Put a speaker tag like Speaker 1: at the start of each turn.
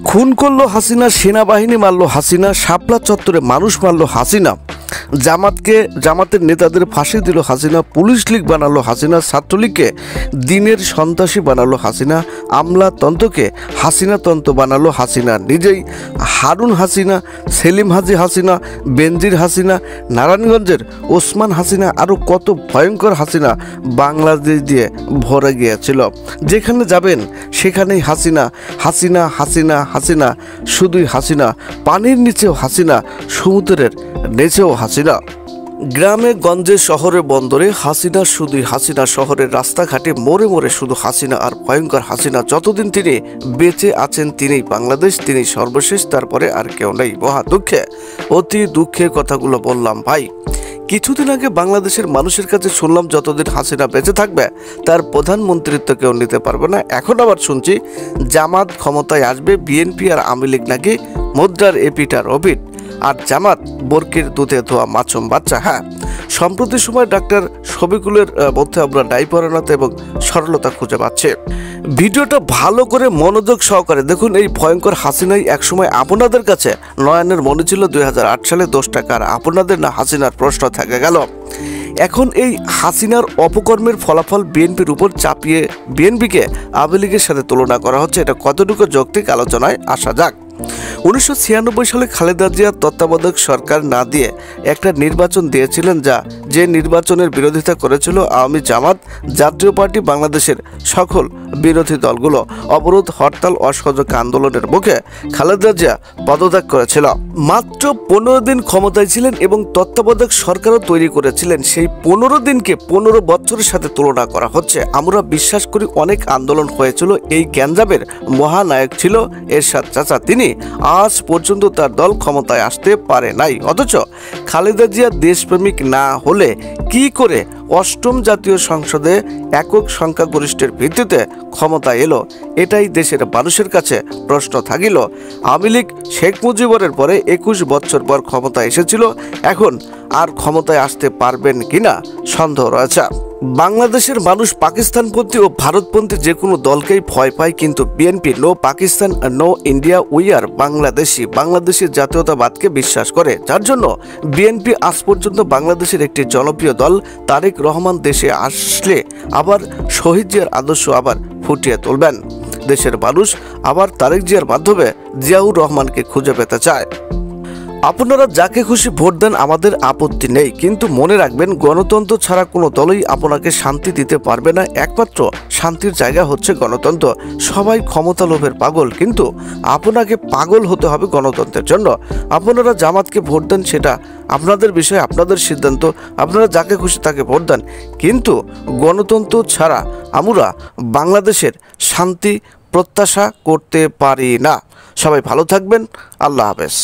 Speaker 1: খুন করলো হাসিনা, সেনাবাহিনী মারলো হাসিনা, শাপলা চত্বরে মানুষ মারলো হাসিনা, জামাতের নেতাদের ফাঁসি দিল হাসিনা, পুলিশ লীগ বানালো হাসিনা, ছাত্রলীগকে দিনের সন্ত্রাসী বানালো হাসিনা, আমলাতন্ত্রকে হাসিনাতন্ত্র বানালো হাসিনা নিজেই। হারুন হাসিনা, সেলিম হাজি হাসিনা, বেনজির হাসিনা, নারায়ণগঞ্জের ওসমান হাসিনা, আরও কত ভয়ঙ্কর হাসিনা বাংলাদেশ দিয়ে ভরে গিয়েছিল। যেখানে যাবেন সেখানেই হাসিনা, হাসিনা, হাসিনা, হাসিনা, শুধুই হাসিনা। পানির নিচেও হাসিনা, সমুদ্রের নিচেও হাসিনা। গ্রামে গঞ্জে শহরে বন্দরে হাসিনা, শুধুই হাসিনা। শহরের রাস্তাঘাটে মোড়ে মোড়ে শুধু হাসিনা আর ভয়ঙ্কর হাসিনা। যতদিন তিনি বেঁচে আছেন তিনিই বাংলাদেশ, তিনি সর্বশেষ, তারপরে আর কেউ নেই। মহা দুঃখে, অতি দুঃখে কথাগুলো বললাম ভাই। কিছুদিন আগে বাংলাদেশের মানুষের কাছে শুনলাম যতদিন হাসিনা বেঁচে থাকবে তার প্রধানমন্ত্রিত্ব কেউ নিতে পারবে না। এখন আবার শুনছি জামাত ক্ষমতায় আসবে, বিএনপি আর আওয়ামী লীগ নাকি মুদ্রার এপিটার ওপিট, আর জামাত বরকির দুধে ধোয়া মাছুম বাচ্চা। হ্যাঁ, সম্প্রতি সময় ডাক্তার শফিকুলের মধ্যে আমরা ডাইপরানতা এবং সরলতা খুঁজে পাচ্ছি। ভিডিওটা ভালো করে মনোযোগ সহকারে দেখুন। এই ভয়ঙ্কর হাসিনাই একসময় আপনাদের কাছে নয়নের মনে ছিল 2008 সালে 10 টাকার আপনাদের না হাসিনার প্রশ্ন থেকে গেল। এখন এই হাসিনার অপকর্মের ফলাফল বিএনপির উপর চাপিয়ে বিএনপিকে আওয়ামী লীগের সাথে তুলনা করা হচ্ছে। এটা কতটুকু যৌক্তিক আলোচনায় আসা যাক। 1996 সালে খালেদা জিয়া তত্ত্বাবধায়ক সরকার না দিয়ে একটা নির্বাচন দিয়েছিলেন, যে নির্বাচনের বিরোধিতা করেছিল আওয়ামী, জামাত, জাতীয় পার্টি, বাংলাদেশের সকল বিরোধী দলগুলো। অবরোধ, হরতাল, অসহযোগ আন্দোলনের মুখে খালেদা জিয়া পদত্যাগ করেছিল। মাত্র 15 দিন ক্ষমতায় ছিলেন এবং তত্ত্বাবধায়ক সরকারও তৈরি করেছিলেন। সেই 15 দিনকে 15 বছরের সাথে তুলনা করা হচ্ছে। আমরা বিশ্বাস করি অনেক আন্দোলন হয়েছিল। এই গ্যাঞ্জামের মহানায়ক ছিল এরশাদ চাচা, তিনি আজ পর্যন্ত তার দল ক্ষমতায় আসতে পারে নাই। অথচ খালেদা জিয়া দেশপ্রেমিক না হলে কি করে 8ম জাতীয় সংসদে একক সংখ্যাগরিষ্ঠের ভিত্তিতে ক্ষমতা এলো? এটাই দেশের মানুষের কাছে প্রশ্ন থাকিল। আওয়ামী লীগ শেখ মুজিবরের পরে 21 বছর পর ক্ষমতা এসেছিল, এখন আর ক্ষমতায় আসতে পারবেন কিনা সন্দেহ রয়েছে। বাংলাদেশের মানুষ পাকিস্তানপন্থী ও ভারতপন্থী যে কোনো দলকেই ভয় পায়, কিন্তু BNP no Pakistan, no India, we are Bangladeshi জাতীয়তাবাদকে বিশ্বাস করে, যার জন্য বিএনপি আজ পর্যন্ত বাংলাদেশের একটি জনপ্রিয় দল। তারেক রহমান দেশে আসলে আবার শহীদ জিয়ার আদর্শ আবার ফুটিয়ে তুলবেন। দেশের মানুষ আবার তারেক জিয়ার মাধ্যমে জিয়াউর রহমানকে খুঁজে পেতে চায়। আপনারা যাকে খুশি ভোট দেন, আমাদের আপত্তি নেই, কিন্তু মনে রাখবেন গণতন্ত্র ছাড়া কোনো দলই আপনাকে শান্তি দিতে পারবে না। একমাত্র শান্তির জায়গা হচ্ছে গণতন্ত্র। সবাই ক্ষমতা লোভের পাগল, কিন্তু আপনাকে পাগল হতে হবে গণতন্ত্রের জন্য। আপনারা জামাতকে ভোট দেন, সেটা আপনাদের বিষয়, আপনাদের সিদ্ধান্ত। আপনারা যাকে খুশি তাকে ভোট দেন, কিন্তু গণতন্ত্র ছাড়া আমরা বাংলাদেশের শান্তি প্রত্যাশা করতে পারি না। সবাই ভালো থাকবেন। আল্লাহ হাফেজ।